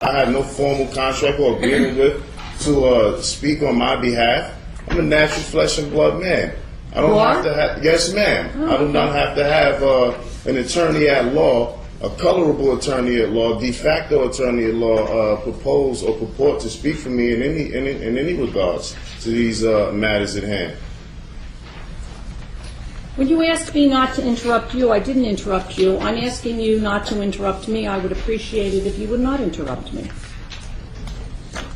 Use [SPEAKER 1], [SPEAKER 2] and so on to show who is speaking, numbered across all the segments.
[SPEAKER 1] I have no formal contract or agreement with to speak on my behalf. I'm a natural flesh and blood man. I don't have to have, yes ma'am. I do not have to have an attorney at law, a colorable attorney at law, de facto attorney at law, propose or purport to speak for me in any regards to these matters at hand.
[SPEAKER 2] When you asked me not to interrupt you, I didn't interrupt you. I'm asking you not to interrupt me. I would appreciate it if you would not interrupt me.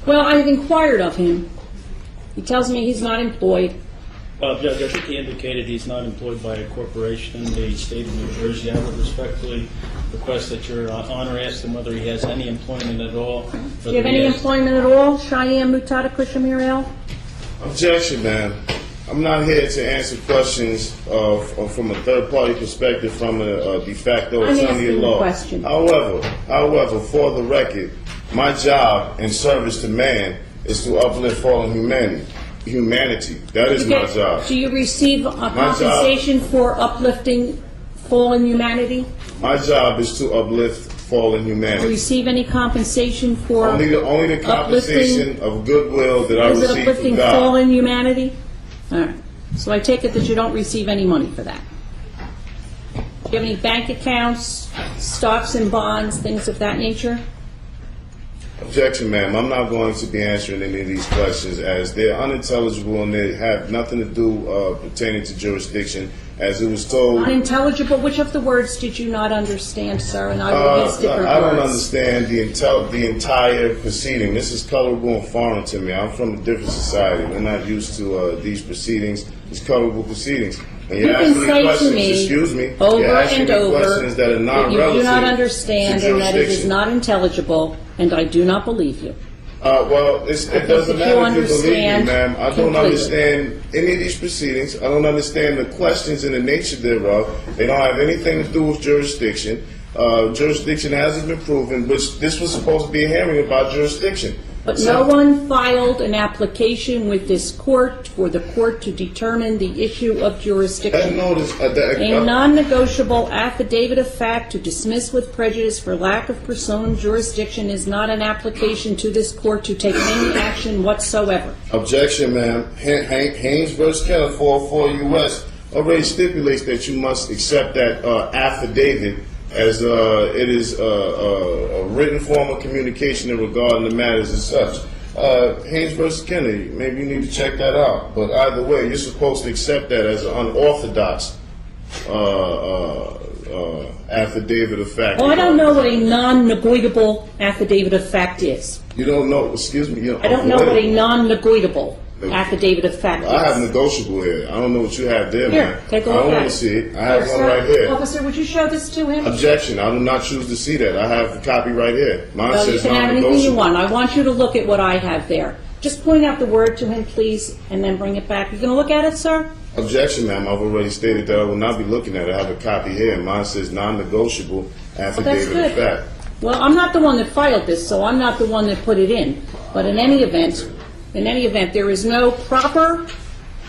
[SPEAKER 2] Well, I've inquired of him. He tells me he's not employed.
[SPEAKER 3] Well, Judge, I think he indicated he's not employed by a corporation in the state of New Jersey. I would respectfully request that Your Honor ask him whether he has any employment at all.
[SPEAKER 2] Do you have any employment at all, Cheyenne Mutada Kushamiriel?
[SPEAKER 1] Objection, ma'am. I'm not here to answer questions from a third-party perspective from a de facto attorney at law. However, for the record, my job in service to man is to uplift fallen humanity. That is my job.
[SPEAKER 2] Do you receive a compensation for uplifting fallen humanity?
[SPEAKER 1] My job is to uplift fallen humanity.
[SPEAKER 2] Do you receive any compensation for
[SPEAKER 1] only the compensation of goodwill that I receive from God.
[SPEAKER 2] Is it uplifting fallen humanity? All right. So I take it that you don't receive any money for that. Do you have any bank accounts, stocks and bonds, things of that nature?
[SPEAKER 1] Objection, ma'am. I'm not going to be answering any of these questions as they're unintelligible and they have nothing to do pertaining to jurisdiction. As it was told...
[SPEAKER 2] Unintelligible? Which of the words did you not understand, sir? And I will use different words.
[SPEAKER 1] I don't understand the entire proceeding. This is colorable and foreign to me. I'm from a different society. We're not used to these proceedings, these colorable proceedings. And
[SPEAKER 2] you can say to me,
[SPEAKER 1] excuse me,
[SPEAKER 2] over and over,
[SPEAKER 1] that are
[SPEAKER 2] that you do not understand and that it is not intelligible, and I do not believe you.
[SPEAKER 1] Well, it doesn't matter if you believe me, ma'am. I don't understand any of these proceedings. I don't understand the questions and the nature thereof. They don't have anything to do with jurisdiction. Jurisdiction hasn't been proven, which this was supposed to be a hearing about jurisdiction.
[SPEAKER 2] But no one filed an application with this court for the court to determine the issue of jurisdiction. A non-negotiable affidavit of fact to dismiss with prejudice for lack of personal jurisdiction is not an application to this court to take any action whatsoever.
[SPEAKER 1] Objection, ma'am. Haynes v. Keller 404 U.S. already stipulates that you must accept that affidavit as it is a written form of communication in regarding the matters as such. Haynes v. Kennedy, maybe you need to check that out. But either way, you're supposed to accept that as an unorthodox affidavit of fact.
[SPEAKER 2] Well, I don't know what a non-negotiable affidavit of fact is.
[SPEAKER 1] You don't know? Excuse me?
[SPEAKER 2] I don't know what a non-negotiable affidavit of fact is.
[SPEAKER 1] I have negotiable here. I don't know what you have there,
[SPEAKER 2] man. Take a look at it.
[SPEAKER 1] I don't want to see it. I have one right here.
[SPEAKER 2] Officer, would you show this to him?
[SPEAKER 1] Objection. I do not choose to see that. I have the copy right here. Mine says
[SPEAKER 2] you can have anything you want. I want you to look at what I have there. Just point out the word to him, please, and then bring it back. You going to look at it, sir?
[SPEAKER 1] Objection, ma'am. I've already stated that I will not be looking at it. I have a copy here. Mine says non-negotiable affidavit of fact.
[SPEAKER 2] Well, I'm not the one that filed this, so I'm not the one that put it in. But in any event, there is no proper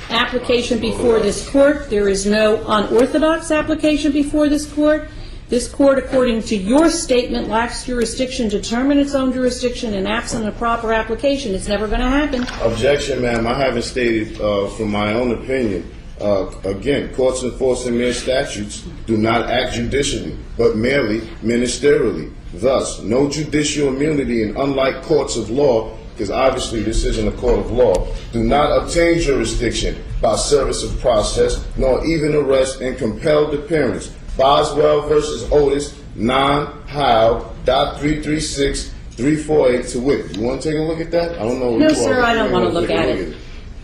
[SPEAKER 2] application before this court. There is no unorthodox application before this court. This court, according to your statement, lacks jurisdiction to determine its own jurisdiction, and absent a proper application, it's never going to happen.
[SPEAKER 1] Objection, ma'am. I haven't stated from my own opinion. Again, courts enforcing mere statutes do not act judicially, but merely ministerially. Thus, no judicial immunity, and unlike courts of law, because obviously this isn't a court of law, do not obtain jurisdiction by service of process, nor even arrest and compelled appearance. Boswell versus Otis, non-Howe.336.348 to wit. You want to take a look at that? I don't know.
[SPEAKER 2] No, sir, I don't want to look at it.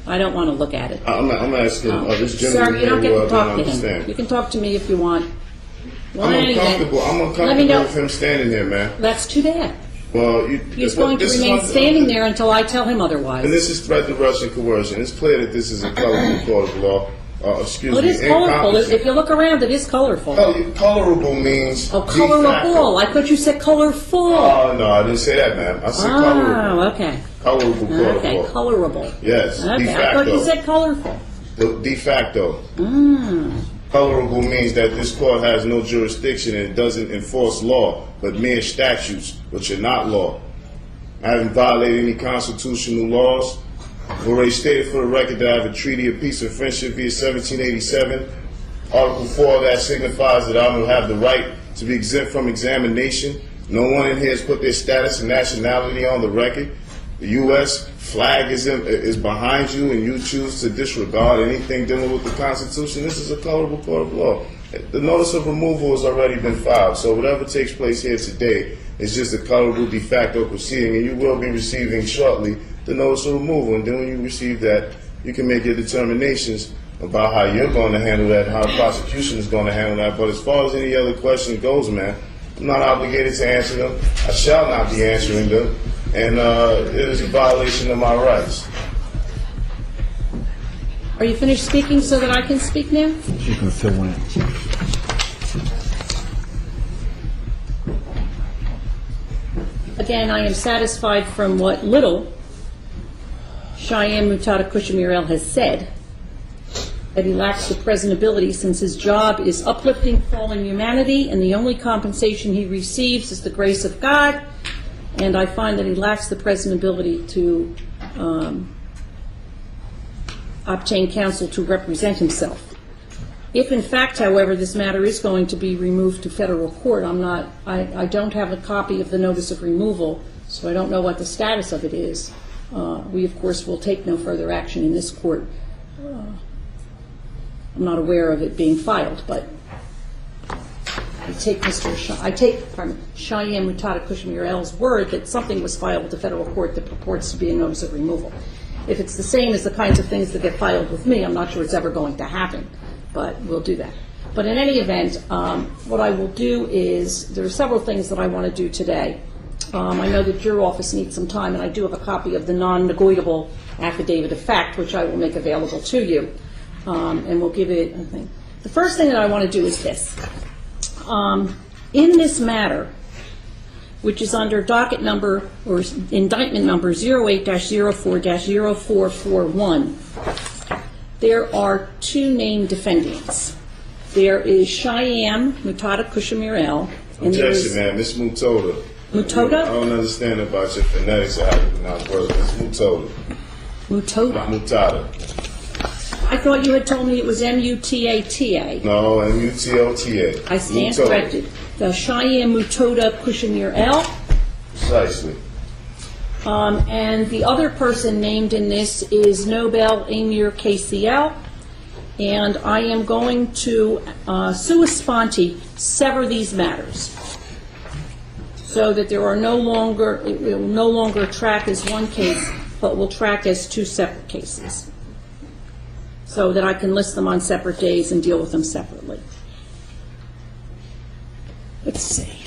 [SPEAKER 2] I don't want to look at it.
[SPEAKER 1] I'm asking this gentleman.
[SPEAKER 2] Sir, you don't get to talk to him. You can talk to me if you want. Well,
[SPEAKER 1] I'm uncomfortable with him standing there, man.
[SPEAKER 2] That's too bad.
[SPEAKER 1] Well,
[SPEAKER 2] he's going to remain standing there until I tell him otherwise.
[SPEAKER 1] And this is threat to Russian coercion. It's clear that this is a colorful court of law.
[SPEAKER 2] It is colorful. If you look around, it is colorful.
[SPEAKER 1] Colorable means...
[SPEAKER 2] Oh, colorable. I thought you said colorful.
[SPEAKER 1] Oh, no, I didn't say that, ma'am. I said colorable.
[SPEAKER 2] Oh, okay.
[SPEAKER 1] Colorable court of law.
[SPEAKER 2] Okay, colorable.
[SPEAKER 1] Yes,
[SPEAKER 2] okay.
[SPEAKER 1] de facto.
[SPEAKER 2] I thought you said colorful.
[SPEAKER 1] De facto. Colorable means that this court has no jurisdiction and it doesn't enforce law, but mere statutes, which are not law. I haven't violated any constitutional laws. I've already stated for the record that I have a treaty of peace and friendship via 1787. Article 4 of that signifies that I will have the right to be exempt from examination. No one in here has put their status and nationality on the record. The U.S. flag is behind you, and you choose to disregard anything dealing with the Constitution. This is a colorable court of law. The notice of removal has already been filed, so whatever takes place here today is just a colorable de facto proceeding, and you will be receiving shortly the notice of removal. And then when you receive that, you can make your determinations about how you're going to handle that, how the prosecution is going to handle that. But as far as any other question goes, man, I'm not obligated to answer them. I shall not be answering them, and it is a violation of my rights.
[SPEAKER 2] Are you finished speaking so that I can speak now?
[SPEAKER 4] She's going to fill one in.
[SPEAKER 2] Again, I am satisfied from what little Cheyenne Mutada Kushamirel has said that he lacks the present ability, since his job is uplifting fallen humanity and the only compensation he receives is the grace of God, and I find that he lacks the present ability to obtain counsel to represent himself. If in fact, however, this matter is going to be removed to federal court, I don't have a copy of the notice of removal, so I don't know what the status of it is. We, of course, will take no further action in this court. I'm not aware of it being filed, but I take Cheyenne Mutada Kushamirel's word that something was filed with the federal court that purports to be a notice of removal. If it's the same as the kinds of things that get filed with me, I'm not sure it's ever going to happen, but we'll do that. But in any event, what I will do is, there are several things that I want to do today. I know that your office needs some time, and I do have a copy of the non-negotiable affidavit of fact, which I will make available to you, and we'll give it, I think. The first thing that I want to do is this. In this matter, which is under docket number, or indictment number 08-04-0441, there are two named defendants. There is Cheyenne Mutada Kushamirel, and there is...
[SPEAKER 1] Objection, man. Ms. Mutoda.
[SPEAKER 2] Mutoda?
[SPEAKER 1] I don't understand about your phonetics or how you pronounce words. Ms. Mutoda.
[SPEAKER 2] Mutoda?
[SPEAKER 1] Not Mutada.
[SPEAKER 2] I thought you had told me it was M-U-T-A-T-A.
[SPEAKER 1] No, M-U-T-O-T-A.
[SPEAKER 2] I stand
[SPEAKER 1] Mutoda.
[SPEAKER 2] corrected. The Cheyenne Mutoda Kushamirel.
[SPEAKER 1] Precisely.
[SPEAKER 2] And the other person named in this is Nobel Amir KCL. And I am going to, sua sponte, sever these matters, so that there are it will no longer track as one case, but will track as two separate cases, so that I can list them on separate days and deal with them separately. Let's see.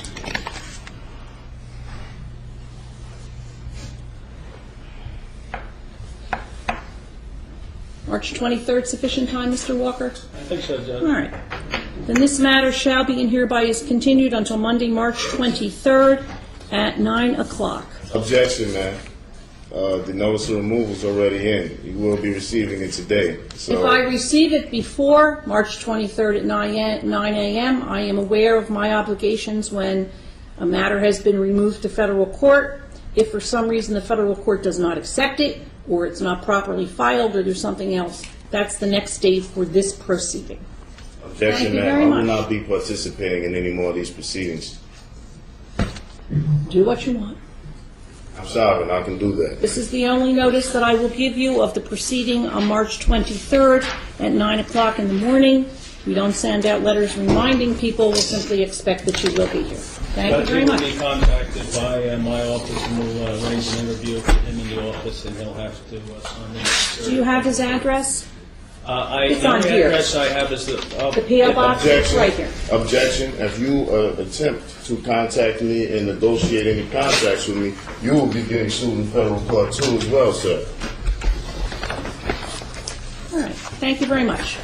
[SPEAKER 2] March 23rd, sufficient time, Mr. Walker?
[SPEAKER 3] I think so, Judge.
[SPEAKER 2] All right. Then this matter shall be and hereby is continued until Monday, March 23rd at 9 o'clock.
[SPEAKER 1] Objection, man. The notice of removal is already in. You will be receiving it today. So,
[SPEAKER 2] If I receive it before March 23rd at 9 a.m., I am aware of my obligations when a matter has been removed to federal court. If for some reason the federal court does not accept it, or it's not properly filed, or there's something else, that's the next stage for this proceeding.
[SPEAKER 1] objection,
[SPEAKER 2] Thank you
[SPEAKER 1] man.
[SPEAKER 2] very
[SPEAKER 1] I will
[SPEAKER 2] much.
[SPEAKER 1] not be participating in any more of these proceedings.
[SPEAKER 2] Do what you want.
[SPEAKER 1] I'm sorry, and I can do that.
[SPEAKER 2] This is the only notice that I will give you of the proceeding on March 23rd at 9 o'clock in the morning. We don't send out letters reminding people. We'll simply expect that you will be here. Thank you very much.
[SPEAKER 3] Judge, he will be contacted by my office, and we'll arrange an interview with him in the office, and he'll have to sign the...
[SPEAKER 2] Do you have his address? It's
[SPEAKER 3] the
[SPEAKER 2] on
[SPEAKER 3] only
[SPEAKER 2] here.
[SPEAKER 3] address I have is the...
[SPEAKER 2] The P.O. box is
[SPEAKER 1] Objection.
[SPEAKER 2] right here.
[SPEAKER 1] Objection. If you attempt to contact me and negotiate any contracts with me, you will be getting sued in federal court too as well, sir.
[SPEAKER 2] All right. Thank you very much.